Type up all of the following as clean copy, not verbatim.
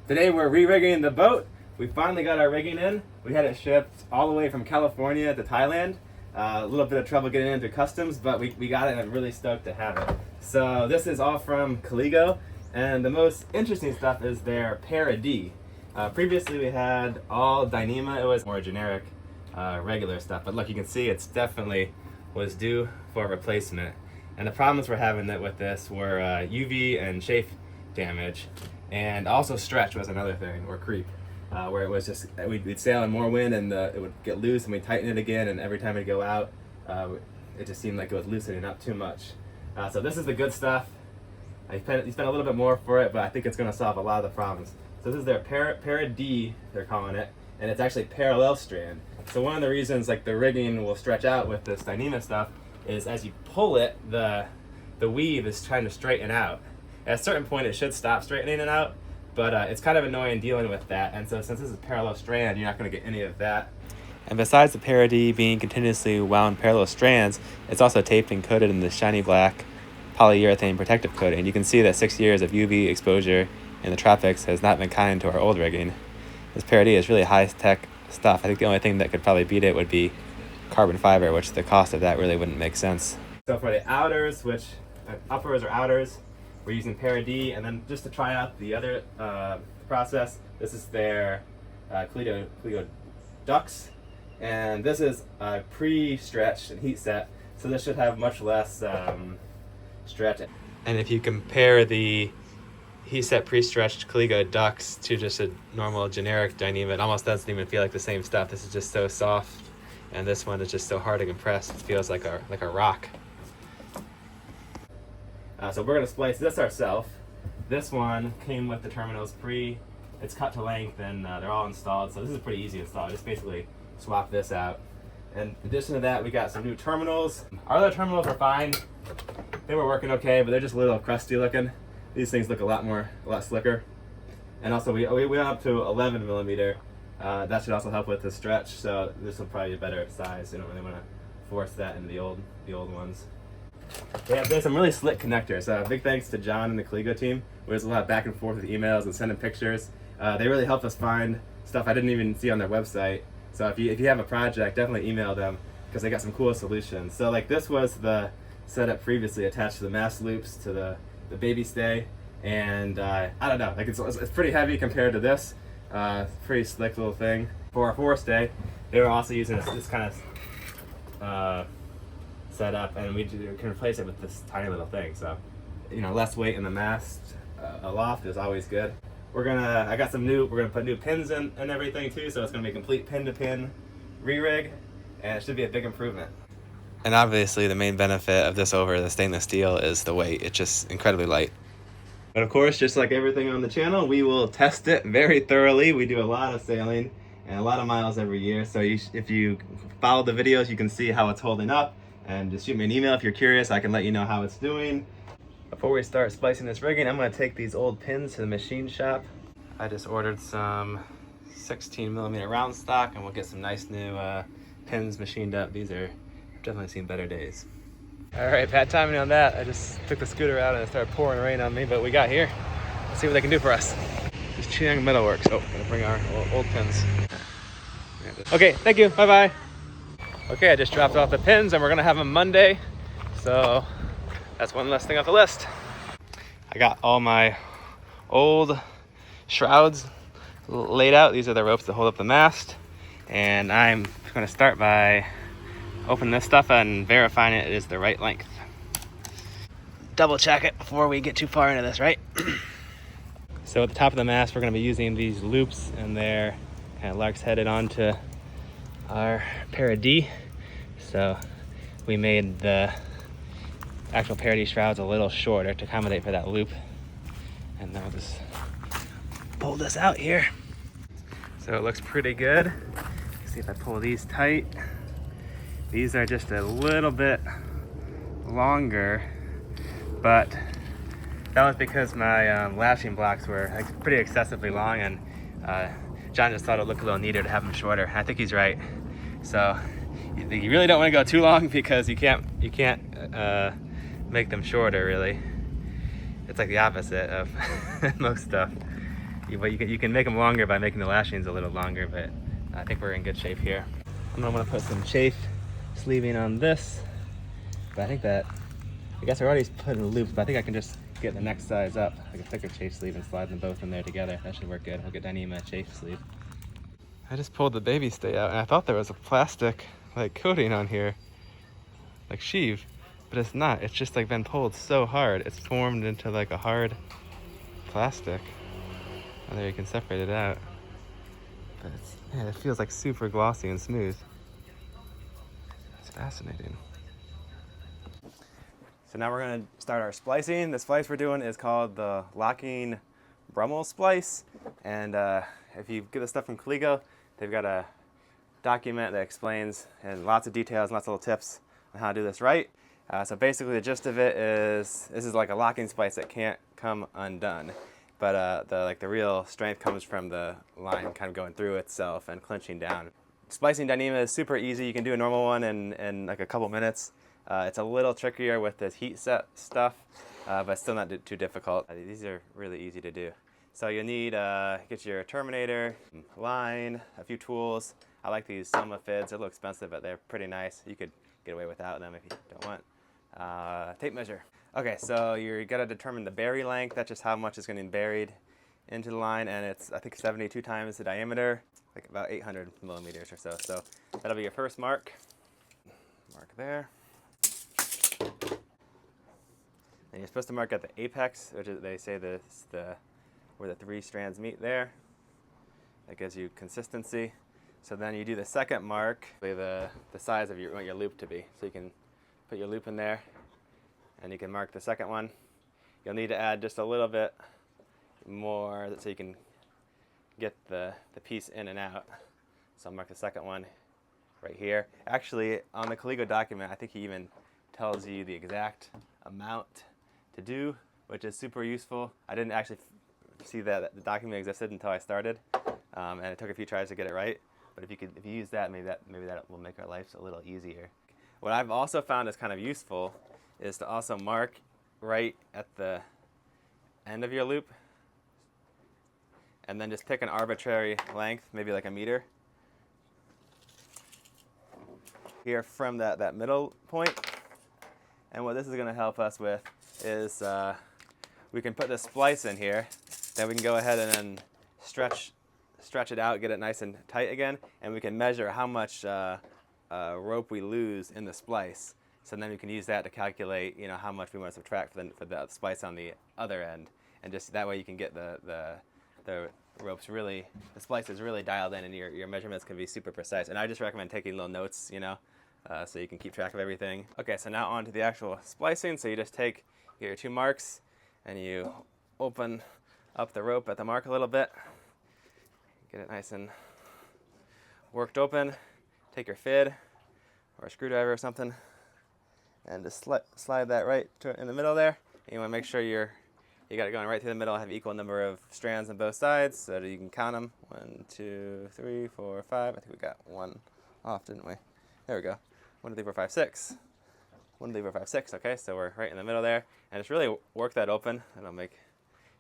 Today we're re-rigging the boat. We finally got our rigging in. We had it shipped all the way from California to Thailand. A little bit of trouble getting into customs, but we got it and I'm really stoked to have it. So this is all from Caligo, and the most interesting stuff is their Para D. Previously we had all Dyneema. It was more generic, regular stuff, but look, you can see it's definitely was due for a replacement. And the problems we're having with this were UV and chafe damage, and also stretch was another thing, or creep, where it was just we'd sail in more wind and it would get loose and we'd tighten it again, and every time we'd go out it just seemed like it was loosening up too much. So this is the good stuff. You spent a little bit more for it, but I think it's going to solve a lot of the problems. So this is their Para D, they're calling it, and it's actually parallel strand. So one of the reasons like the rigging will stretch out with this Dyneema stuff is as you pull it, the weave is trying to straighten out. At a certain point it should stop straightening it out, but it's kind of annoying dealing with that. And so since this is parallel strand, you're not going to get any of that. And besides the Para D being continuously wound parallel strands, it's also taped and coated in the shiny black polyurethane protective coating. You can see that 6 years of UV exposure in the tropics has not been kind to our old rigging. This Para D is really high-tech stuff. I think the only thing that could probably beat it would be carbon fiber, which the cost of that really wouldn't make sense. So for the outers, which uppers or outers, we're using Para D, and then just to try out the other process, this is their Caligo ducts, and this is pre-stretched and heat set, so this should have much less stretch. And if you compare the heat set pre-stretched Caligo ducts to just a normal generic Dyneema, it almost doesn't even feel like the same stuff. This is just so soft, and this one is just so hard to compress. It feels like a rock. So we're going to splice this ourselves. This one came with the terminals it's cut to length, and they're all installed, so this is a pretty easy install. Just basically swap this out. And in addition to that, we got some new terminals. Our other terminals are fine. They were working okay, but they're just a little crusty looking. These things look a lot slicker. And also we went up to 11 millimeter. That should also help with the stretch, so this will probably be a better size. You don't really want to force that into the old ones. There's some really slick connectors. Big thanks to John and the Caligo team. We was a lot back and forth with emails and sending pictures. They really helped us find stuff I didn't even see on their website. So if you have a project, definitely email them, because they got some cool solutions. So like this was the setup previously attached to the Mast loops to the baby stay, and I don't know, like it's pretty heavy compared to this. Pretty slick little thing. For our forestay, they were also using this kind of setup, and we can replace it with this tiny little thing. So, you know, less weight in the mast aloft is always good. We're gonna put new pins in and everything too, so it's gonna be a complete pin-to-pin re-rig, and it should be a big improvement. And obviously the main benefit of this over the stainless steel is the weight. It's just incredibly light. But of course, just like everything on the channel, we will test it very thoroughly. We do a lot of sailing and a lot of miles every year, so if you follow the videos, you can see how it's holding up. And just shoot me an email if you're curious. I can let you know how it's doing. Before we start splicing this rigging, I'm going to take these old pins to the machine shop. I just ordered some 16 millimeter round stock, and we'll get some nice new pins machined up. These are definitely seen better days. All right, bad timing on that. I just took the scooter out and it started pouring rain on me, but we got here. Let's see what they can do for us. This Chiang Metalworks. Oh, gonna bring our old pins. Okay, thank you. Bye bye. Okay, I just dropped off the pins and we're gonna have them Monday. So that's one less thing off the list. I got all my old shrouds laid out. These are the ropes that hold up the mast. And I'm gonna start by opening this stuff and verifying it is the right length. Double check it before we get too far into this, right? So at the top of the mast, we're gonna be using these loops, and they're kind of lark's headed onto our Para D. So we made the actual Para D shrouds a little shorter to accommodate for that loop. And then we'll just pull this out here. So it looks pretty good. Let's see if I pull these tight. These are just a little bit longer, but that was because my lashing blocks were pretty excessively long, and John just thought it would look a little neater to have them shorter. I think he's right. So you really don't want to go too long, because you can't make them shorter really. It's like the opposite of most stuff. But you can make them longer by making the lashings a little longer, but I think we're in good shape here. I'm gonna put some chafe sleeving on this, but I guess I already put in loops, but I think I can just get the next size up, like a thicker chafe sleeve, and slide them both in there together. That should work good. I'll get Dyneema chafe sleeve. I just pulled the baby stay out, and I thought there was a plastic like coating on here, like sheave, but it's not. It's just like been pulled so hard, it's formed into like a hard plastic. And there you can separate it out. But man, it feels like super glossy and smooth. It's fascinating. So now we're gonna start our splicing. The splice we're doing is called the locking Brummel splice. And if you get the stuff from Caligo, they've got a document that explains in lots of details, lots of little tips on how to do this right. So basically the gist of it is, this is like a locking splice that can't come undone. But the real strength comes from the line kind of going through itself and clinching down. Splicing Dyneema is super easy. You can do a normal one in like a couple minutes. It's a little trickier with this heat set stuff, but still not too difficult. These are really easy to do. So you'll need get your terminator, line, a few tools. I like these Selma fids. They're a little expensive, but they're pretty nice. You could get away without them if you don't want. Tape measure. Okay, so you got to determine the bury length. That's just how much is going to be buried into the line, and it's, I think, 72 times the diameter, like about 800 millimeters or so. So that'll be your first mark. Mark there. And you're supposed to mark at the apex, which is, they say this where the 3 strands meet there. That gives you consistency. So then you do the second mark, the size of you want your loop to be. So you can put your loop in there, and you can mark the second one. You'll need to add just a little bit more so you can get the piece in and out. So I'll mark the second one right here. Actually, on the Caligo document, I think he even tells you the exact amount to do, which is super useful. I didn't actually see that the document existed until I started, and it took a few tries to get it right. But if you use that, maybe that will make our lives a little easier. What I've also found is kind of useful is to also mark right at the end of your loop, and then just pick an arbitrary length, maybe like a meter. Here from that middle point. And what this is going to help us with is we can put the splice in here, then we can go ahead and then stretch it out, get it nice and tight again, and we can measure how much rope we lose in the splice. So then we can use that to calculate, how much we want to subtract for the splice on the other end, and just that way you can get the ropes really, the splice is really dialed in, and your measurements can be super precise. And I just recommend taking little notes, so you can keep track of everything. Okay, so now on to the actual splicing. So you just get your 2 marks, and you open up the rope at the mark a little bit, get it nice and worked open. Take your fid or a screwdriver or something, and just slide that right in the middle there. And you want to make sure you got it going right through the middle, have equal number of strands on both sides so that you can count them. 1, 2, 3, 4, 5. I think we got 1 off, didn't we? There we go. 1, 2, 3, 4, 5, 6. 1, 2, 3, 4, 5, 6. Okay, so we're right in the middle there. And just really work that open. That'll make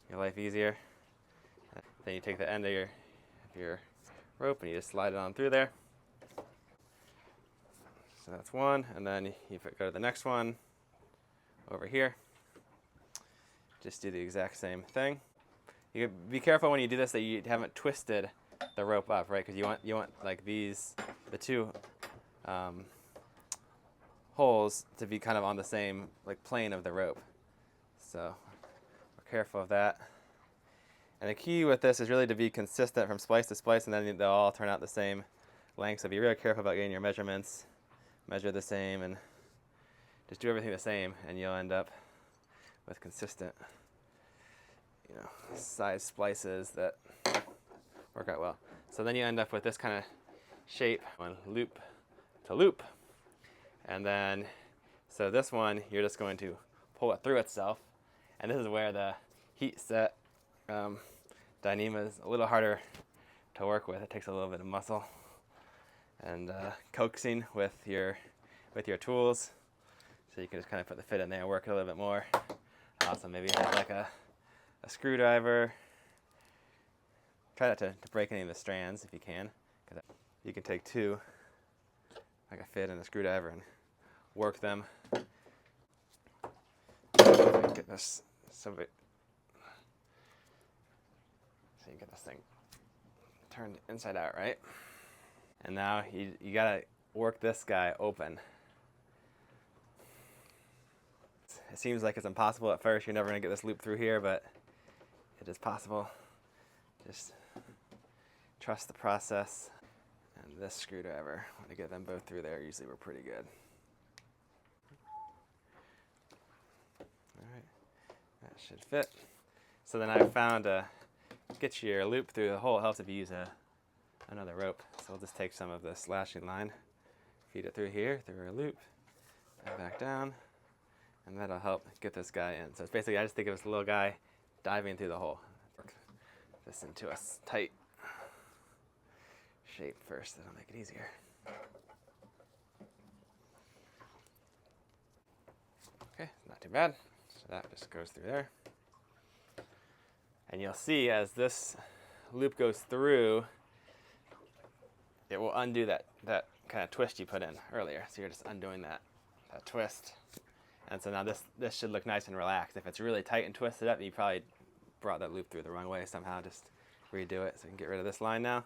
your life easier. Then you take the end of your rope and you just slide it on through there. So that's 1, and then you go to the next one over here. Just do the exact same thing. You be careful when you do this that you haven't twisted the rope up, right? Because you want like the 2 holes to be kind of on the same plane of the rope. So we're careful of that. And the key with this is really to be consistent from splice to splice, and then they'll all turn out the same length. So be really careful about getting your measurements, measure the same, and just do everything the same, and you'll end up with consistent, size splices that work out well. So then you end up with this kind of shape, one loop to loop, and then so this one you're just going to pull it through itself, and this is where the heat set Dyneema is a little harder to work with. It takes a little bit of muscle and coaxing with your tools, so you can just kind of put the fit in there and work it a little bit more. Also maybe have like a screwdriver Try not to break any of the strands if you can, because you can take two, like a fit and a screwdriver, and work them. Get this so you get this thing turned inside out, right? And now you gotta work this guy open. It seems like it's impossible at first. You're never gonna get this loop through here, but it is possible. Just trust the process. And this screwdriver, when I get them both through there, usually we're pretty good. All right, that should fit. So then I found get your loop through the hole. It helps if you use another rope. So we'll just take some of this lashing line, feed it through here, through our loop, and back down, and that'll help get this guy in. So it's basically, I just think of this little guy diving through the hole. Work this into a tight shape first, that'll make it easier. Okay, not too bad. So that just goes through there. And you'll see as this loop goes through, it will undo that kind of twist you put in earlier. So you're just undoing that twist. And so now this should look nice and relaxed. If it's really tight and twisted up, you probably brought that loop through the wrong way somehow. Just redo it so we can get rid of this line now.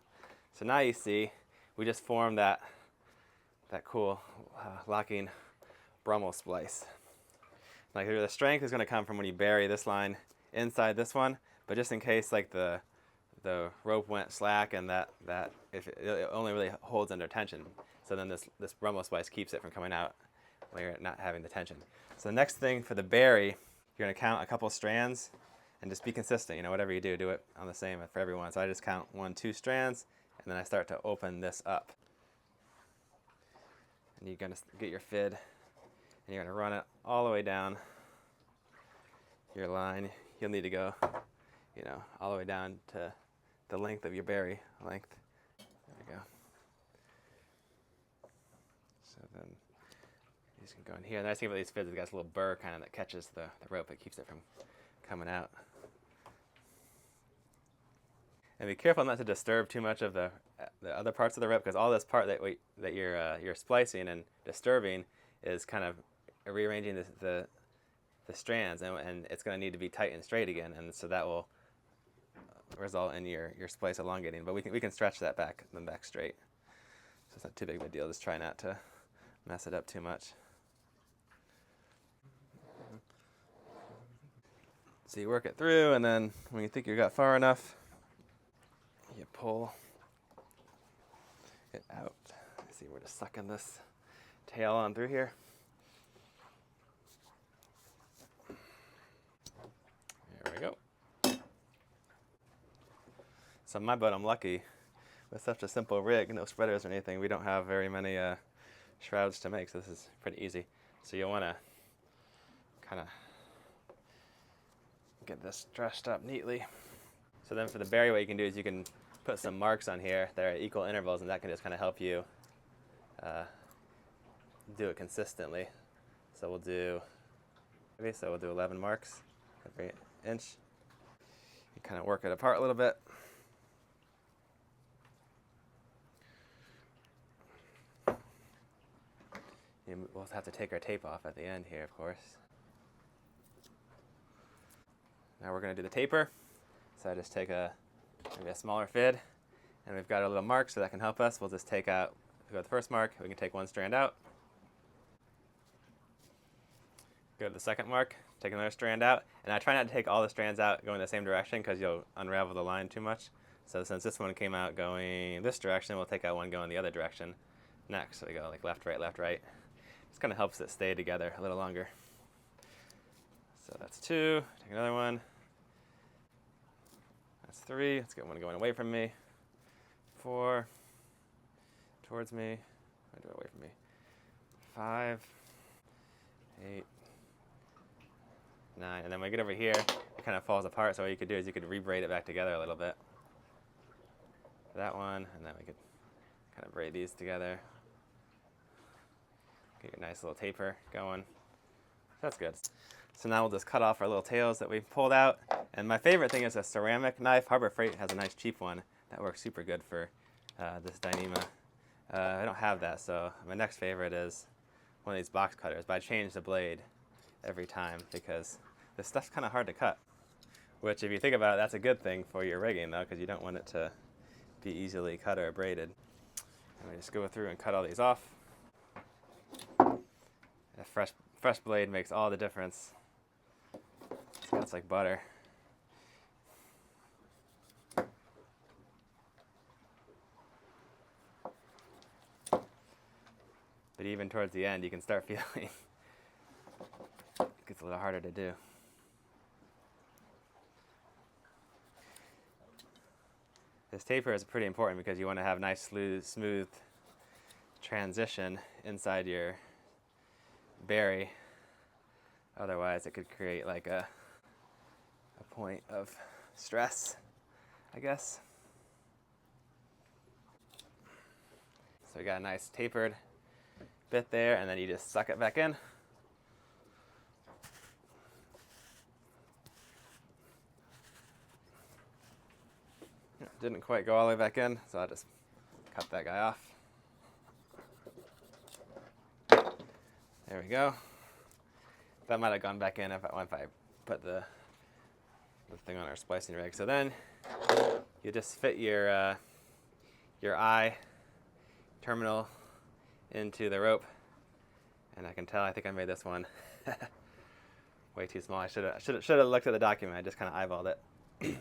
So now you see, we just formed that cool locking Brummel splice. Like the strength is going to come from when you bury this line inside this one, but just in case like the rope went slack and that if it only really holds under tension, so then this Brummel splice keeps it from coming out when you're not having the tension. So the next thing for the bury, you're going to count a couple strands and just be consistent. You know, whatever you do it on the same for everyone. So I just count 1, 2 strands, and then I start to open this up. And you're going to get your fid, and you're going to run it all the way down your line. You'll need to go, you know, all the way down to the length of your bury length. There we go. So then these can go in here. The nice thing about these fids is it got this little burr kind of that catches the rope. It keeps it from coming out. And be careful not to disturb too much of the other parts of the rope, because all this part that you're splicing and disturbing is kind of rearranging the strands, and it's going to need to be tight and straight again, and so that will result in your splice elongating. But we can stretch that back straight, so it's not too big of a deal. Just try not to mess it up too much. So you work it through, and then when you think you got far enough, you pull it out. See, we're just sucking this tail on through here. There we go. So on my boat, I'm lucky. With such a simple rig, no spreaders or anything, we don't have very many shrouds to make, so this is pretty easy. So you'll want to kind of get this dressed up neatly. So then for the bury, what you can do is you can put some marks on here that are at equal intervals, and that can just kind of help you do it consistently. So we'll do 11 marks every inch. You kind of work it apart a little bit. We'll have to take our tape off at the end here, of course. Now we're going to do the taper. So I just take maybe a smaller fid, and we've got a little mark, so that can help us. We'll just take out, if we go to the first mark, we can take one strand out. Go to the second mark, take another strand out, and I try not to take all the strands out going the same direction because you'll unravel the line too much. So since this one came out going this direction, we'll take out one going the other direction next. So we go like left, right, left, right. Just kind of helps it stay together a little longer. So that's 2, take another one. That's 3, let's get one going away from me. 4, towards me, away from me. 5, 8, 9, and then when we get over here, it kind of falls apart, so what you could do is you could re-braid it back together a little bit. That one, and then we could kind of braid these together. Get your nice little taper going. That's good. So now we'll just cut off our little tails that we pulled out. And my favorite thing is a ceramic knife. Harbor Freight has a nice cheap one that works super good for this Dyneema. I don't have that, so my next favorite is one of these box cutters. But I change the blade every time because this stuff's kind of hard to cut. Which, if you think about it, that's a good thing for your rigging, though, because you don't want it to be easily cut or abraded. And we just go through and cut all these off. A fresh blade makes all the difference. It's like butter. But even towards the end, you can start feeling it gets a little harder to do. This taper is pretty important because you want to have nice, smooth transition inside your berry. Otherwise, it could create like a point of stress, I guess. So we got a nice tapered bit there, and then you just suck it back in. Didn't quite go all the way back in, so I'll just cut that guy off. There we go. That might have gone back in if I put the thing on our splicing rig. So then you just fit your eye terminal into the rope, and I can tell I think I made this one way too small. I should have looked at the document. I just kind of eyeballed it.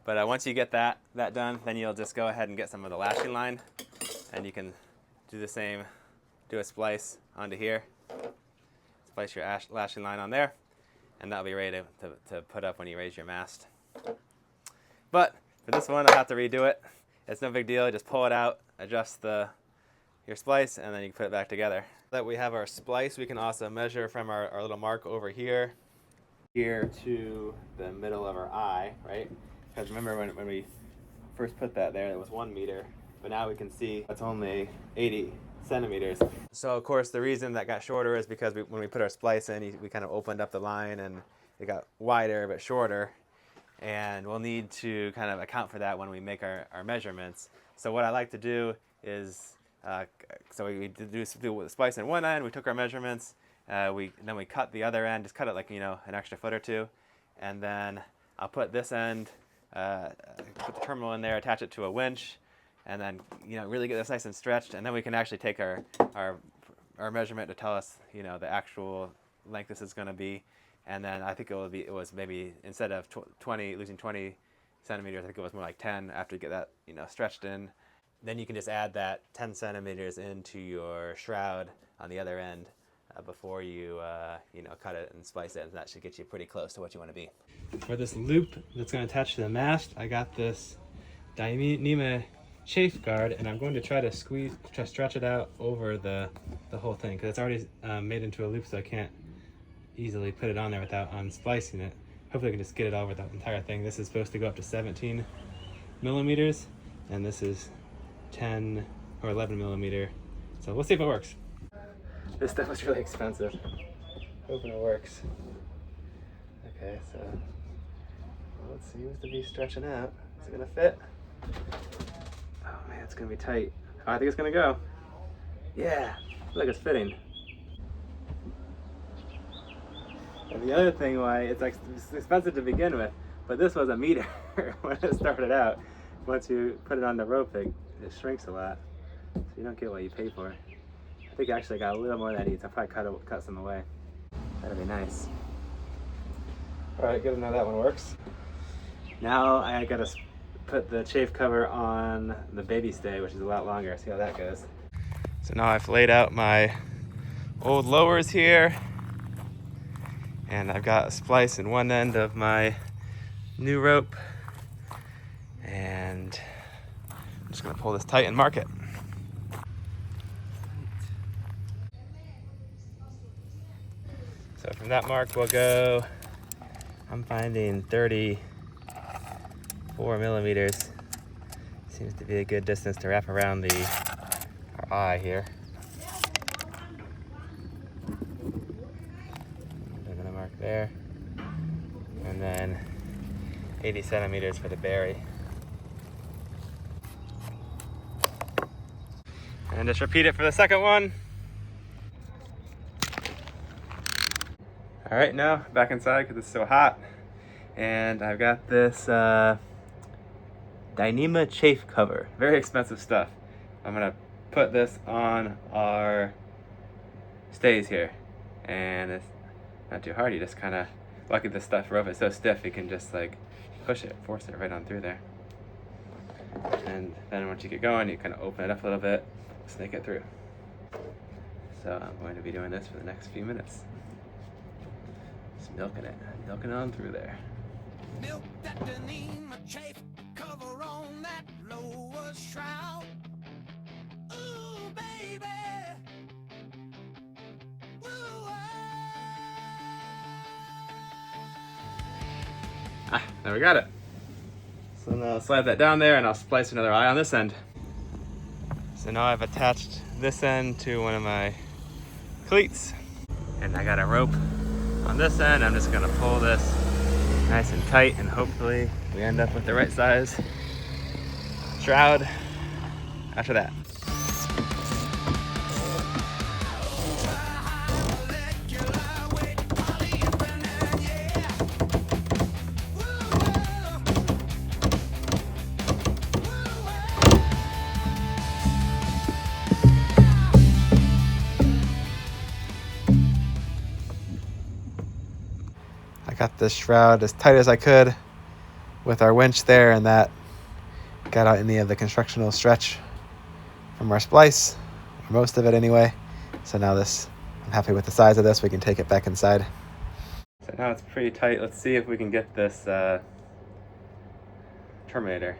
But once you get that done, then you'll just go ahead and get some of the lashing line, and you can do the same. Do a splice onto here. Splice your lashing line on there, and that'll be ready to put up when you raise your mast. But for this one, I'll have to redo it. It's no big deal. Just pull it out, adjust your splice, and then you can put it back together. That we have our splice, we can also measure from our little mark over here to the middle of our eye, right? Because remember when we first put that there, it was 1 meter, but now we can see it's only 80 centimeters. So of course the reason that got shorter is because when we put our splice in, we kind of opened up the line and it got wider but shorter, and we'll need to kind of account for that when we make our measurements. So what I like to do is, so we do the splice in one end, we took our measurements, then we cut the other end, just cut it like, you know, an extra foot or two, and then I'll put this end, put the terminal in there, attach it to a winch, and then, you know, really get this nice and stretched, and then we can actually take our measurement to tell us, you know, the actual length this is going to be. And then I think it was maybe, instead of losing 20 centimeters, I think it was more like 10 after you get that, you know, stretched in. Then you can just add that 10 centimeters into your shroud on the other end before you, you know, cut it and splice it, and that should get you pretty close to what you want to be. For this loop that's going to attach to the mast, I got this Dyneema chafe guard, and I'm going to try to stretch it out over the whole thing, because it's already made into a loop, so I can't easily put it on there without unsplicing it. Hopefully I can just get it over the entire thing. This is supposed to go up to 17 millimeters, and this is 10 or 11 millimeter. So we'll see if it works. This stuff was really expensive. Hoping it works. Okay, so well, it seems to be stretching out. Is it gonna fit? Oh man, it's gonna be tight. Oh, I think it's gonna go. Yeah, look, it's fitting. And the other thing why it's expensive to begin with, but this was a meter when it started out. Once you put it on the rope, it shrinks a lot, so you don't get what you pay for. I think I actually got a little more than I need, so I'll probably cut some away. That'd be nice. All right, good to know that one works. Now I gotta put the chafe cover on the baby stay, which is a lot longer. See how that goes. So now I've laid out my old lowers here, and I've got a splice in one end of my new rope, and I'm just gonna pull this tight and mark it. So from that mark we'll go, I'm finding 34 millimeters. Seems to be a good distance to wrap around our eye here. 80 centimeters for the berry. And just repeat it for the second one. All right, now back inside because it's so hot. And I've got this Dyneema chafe cover. Very expensive stuff. I'm gonna put this on our stays here. And it's not too hard, you just kinda, lucky this stuff rope is so stiff, you can just like push it, force it right on through there. And then once you get going, you kind of open it up a little bit, snake it through. So I'm going to be doing this for the next few minutes. Just milking it on through there. Milk that Dyneema chafe cover on that lower shroud. Ooh, baby. Ooh, There we got it. So now I'll slide that down there and I'll splice another eye on this end. So now I've attached this end to one of my cleats. And I got a rope on this end. I'm just gonna pull this nice and tight and hopefully we end up with the right size shroud after that. I got this shroud as tight as I could with our winch there, and that got out any of the constructional stretch from our splice, or most of it anyway. So now this, I'm happy with the size of this. We can take it back inside. So now it's pretty tight. Let's see if we can get this terminator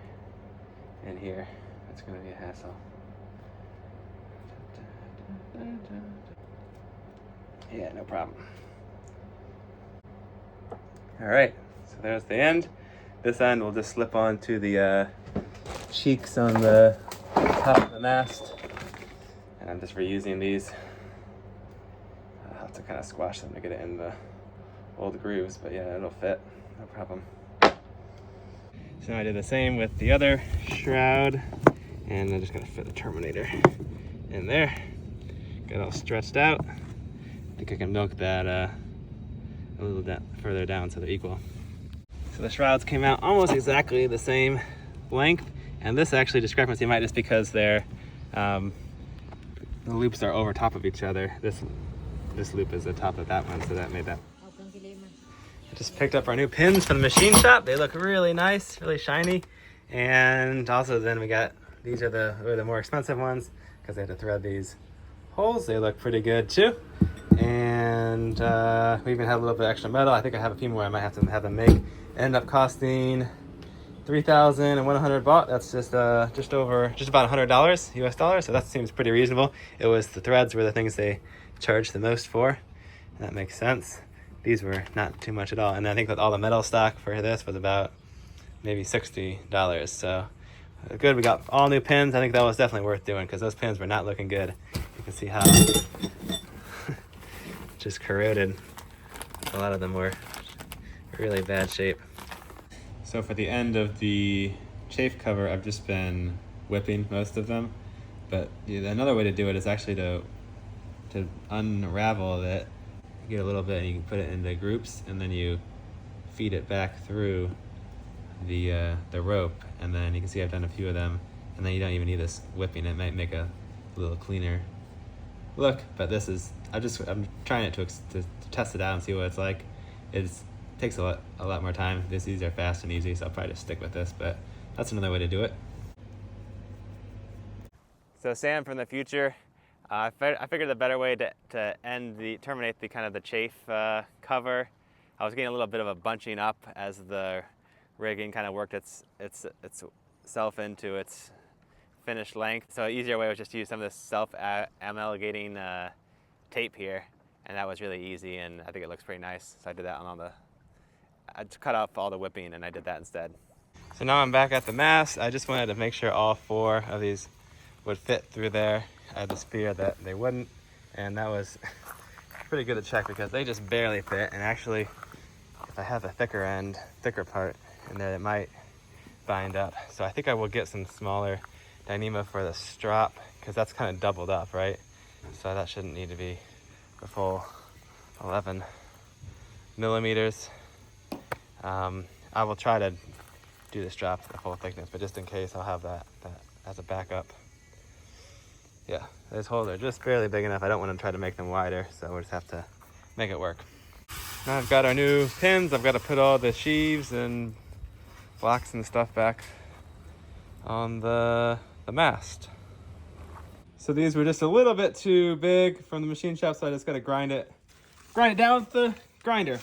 in here. That's going to be a hassle. Yeah, no problem. All right, so there's the end. This end will just slip onto the cheeks on the top of the mast. And I'm just reusing these. I'll have to kind of squash them to get it in the old grooves, but yeah, it'll fit, no problem. So now I did the same with the other shroud, and I'm just gonna fit the terminator in there. Got it all stretched out. I think I can milk that a little further down so they're equal. So the shrouds came out almost exactly the same length, and this actually discrepancy might just because they're the loops are over top of each other. This loop is the top of that one, so that made that. I just picked up our new pins from the machine shop. They look really nice, really shiny, and also then we got these are the more expensive ones because they had to thread these holes. They look pretty good too. And we even have a little bit of extra metal. I think I have a few more I might have to have them make. End up costing 3,100 baht. That's just about $100 US dollars. So that seems pretty reasonable. It was the threads were the things they charged the most for. That makes sense. These were not too much at all. And I think that all the metal stock for this was about maybe $60. So good. We got all new pins. I think that was definitely worth doing because those pins were not looking good. You can see how just corroded. A lot of them were really bad shape. So for the end of the chafe cover, I've just been whipping most of them. But another way to do it is actually to unravel it. You get a little bit and you can put it into groups, and then you feed it back through the rope, and then you can see I've done a few of them, and then you don't even need this whipping. It might make a little cleaner look, but this is I'm trying it to test it out and see what it's like. It takes a lot more time. These are fast and easy, so I'll probably just stick with this, but that's another way to do it. So Sam from the future, I figured the better way to terminate the kind of the chafe cover. I was getting a little bit of a bunching up as the rigging kind of worked itself into its finished length. So an easier way was just to use some of this self-amalgating tape here, and that was really easy, and I think it looks pretty nice. So I did that on I cut off all the whipping, and I did that instead. So now I'm back at the mast. I just wanted to make sure all 4 of these would fit through there. I had this fear that they wouldn't, and that was pretty good to check because they just barely fit. And actually, if I have a thicker part, and then it might bind up. So I think I will get some smaller Dyneema for the strop, because that's kind of doubled up, right? So that shouldn't need to be the full 11 millimeters. I will try to do the strap the full thickness, but just in case, I'll have that as a backup. Yeah, those holes are just barely big enough. I don't want to try to make them wider, so we'll just have to make it work. Now I've got our new pins. I've got to put all the sheaves and blocks and stuff back on the mast. So these were just a little bit too big from the machine shop, so I just got to grind it down with the grinder.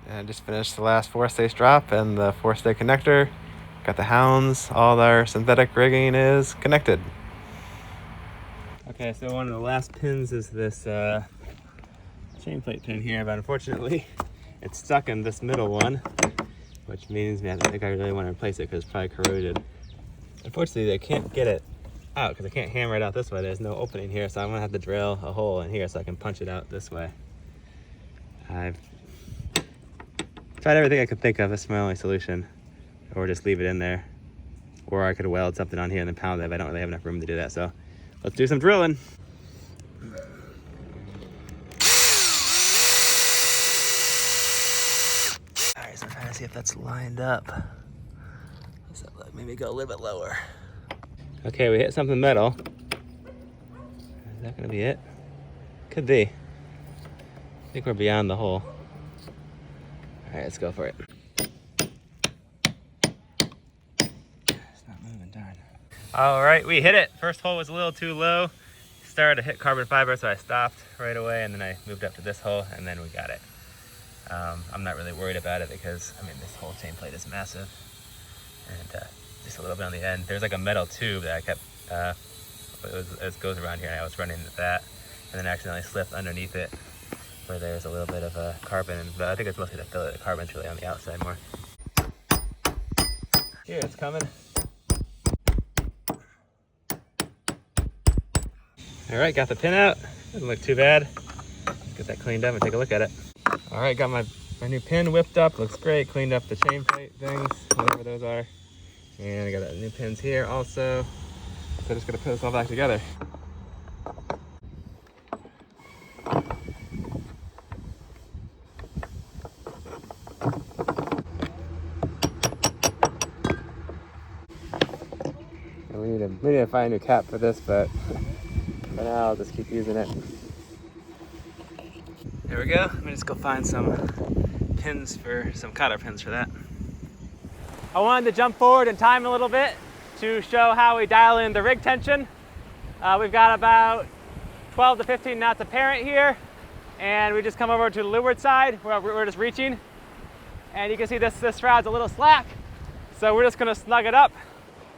And I just finished the last forestay strap and the forestay connector. Got the hounds. All our synthetic rigging is connected. Okay, so one of the last pins is this chain plate pin here, but unfortunately it's stuck in this middle one, which means I think I really want to replace it because it's probably corroded. Unfortunately, I can't get it out because I can't hammer it out this way. There's no opening here, so I'm gonna have to drill a hole in here so I can punch it out this way. I've tried everything I could think of. This is my only solution. Or just leave it in there. Or I could weld something on here and then pound it, but I don't really have enough room to do that. So let's do some drilling. All right, so I'm trying to see if that's lined up. So maybe go a little bit lower. Okay, we hit something metal. Is that gonna be it? Could be. I think we're beyond the hole. All right, let's go for it. It's not moving, darn. All right, we hit it. First hole was a little too low. Started to hit carbon fiber, so I stopped right away, and then I moved up to this hole, and then we got it. I'm not really worried about it because, I mean, this whole chain plate is massive. And just a little bit on the end. There's like a metal tube that I kept, it goes around here, and I was running into that, and then accidentally slipped underneath it, where there's a little bit of carbon, but I think it's mostly to fill it. The carbon's really on the outside more. Here, it's coming. All right, got the pin out. Doesn't look too bad. Let's get that cleaned up and take a look at it. All right, got my new pin whipped up. Looks great. Cleaned up the chain plate things, whatever those are. And I got new pins here also. So I'm just gonna put this all back together. We need to find a new cap for this, but for now I'll just keep using it. There we go. Let me just go find some pins some cotter pins for that. I wanted to jump forward in time a little bit to show how we dial in the rig tension. We've got about 12 to 15 knots apparent here, and we just come over to the leeward side where we're just reaching, and you can see this shroud's a little slack, so we're just going to snug it up.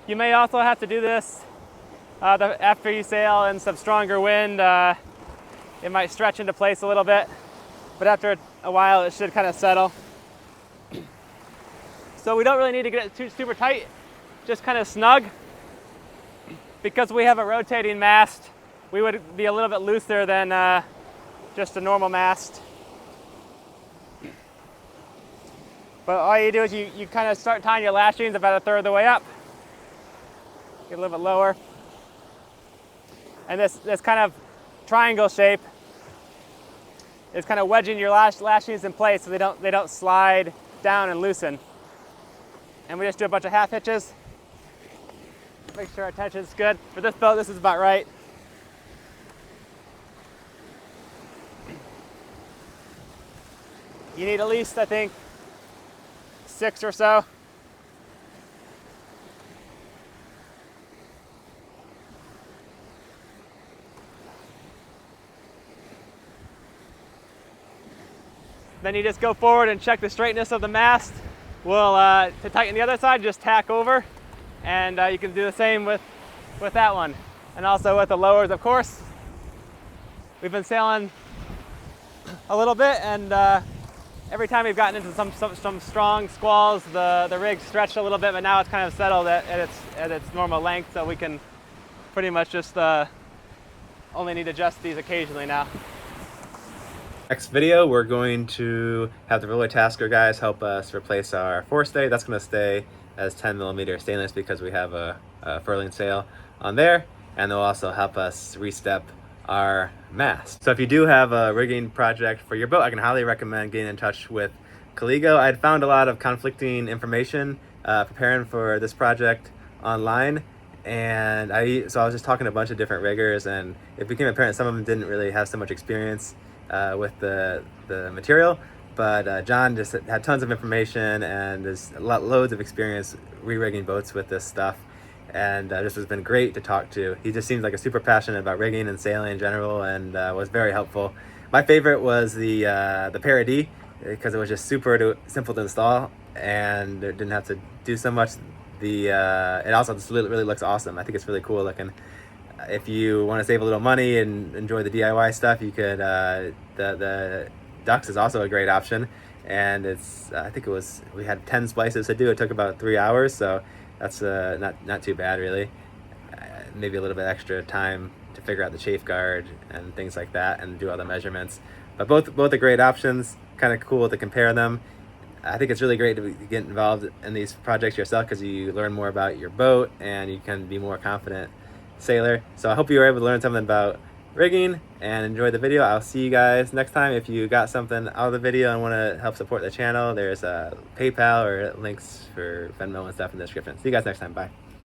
You may also have to do this after you sail in some stronger wind. It might stretch into place a little bit, but after a while it should kind of settle. So we don't really need to get it too super tight, just kind of snug. Because we have a rotating mast, we would be a little bit looser than just a normal mast. But all you do is you kind of start tying your lashings about a third of the way up. Get a little bit lower. And this kind of triangle shape is kind of wedging your lashings in place so they don't slide down and loosen. And we just do a bunch of half hitches. Make sure our tension is good. For this boat, this is about right. You need at least, I think, 6 or so. Then you just go forward and check the straightness of the mast. We'll, to tighten the other side, just tack over. And you can do the same with that one. And also with the lowers, of course. We've been sailing a little bit, and every time we've gotten into some strong squalls, the rig stretched a little bit, but now it's kind of settled at its normal length, so we can pretty much just only need to adjust these occasionally now. Next video, we're going to have the roller tasker guys help us replace our forestay. That's going to stay as 10mm stainless because we have a furling sail on there, and they'll also help us restep our mast. So if you do have a rigging project for your boat, I can highly recommend getting in touch with Caligo. I'd found a lot of conflicting information preparing for this project online, and so I was just talking to a bunch of different riggers, and it became apparent some of them didn't really have so much experience with the material, but John just had tons of information and there's loads of experience re-rigging boats with this stuff, and this has been great to talk to. He just seems like a super passionate about rigging and sailing in general, and was very helpful. My favorite was the Parody, because it was just super simple to install and it didn't have to do so much. It also just really looks awesome. I think it's really cool looking. If you want to save a little money and enjoy the DIY stuff, you could, the Ducks is also a great option, and it's, I think we had 10 splices to do. It took about 3 hours, so that's not too bad really. Maybe a little bit extra time to figure out the chafe guard and things like that and do all the measurements. But both are great options, kind of cool to compare them. I think it's really great to get involved in these projects yourself because you learn more about your boat and you can be more confident sailor. So I hope you were able to learn something about rigging and enjoy the video. I'll see you guys next time. If you got something out of the video and want to help support the channel, there's PayPal or links for Venmo and stuff in the description. See you guys next time. Bye.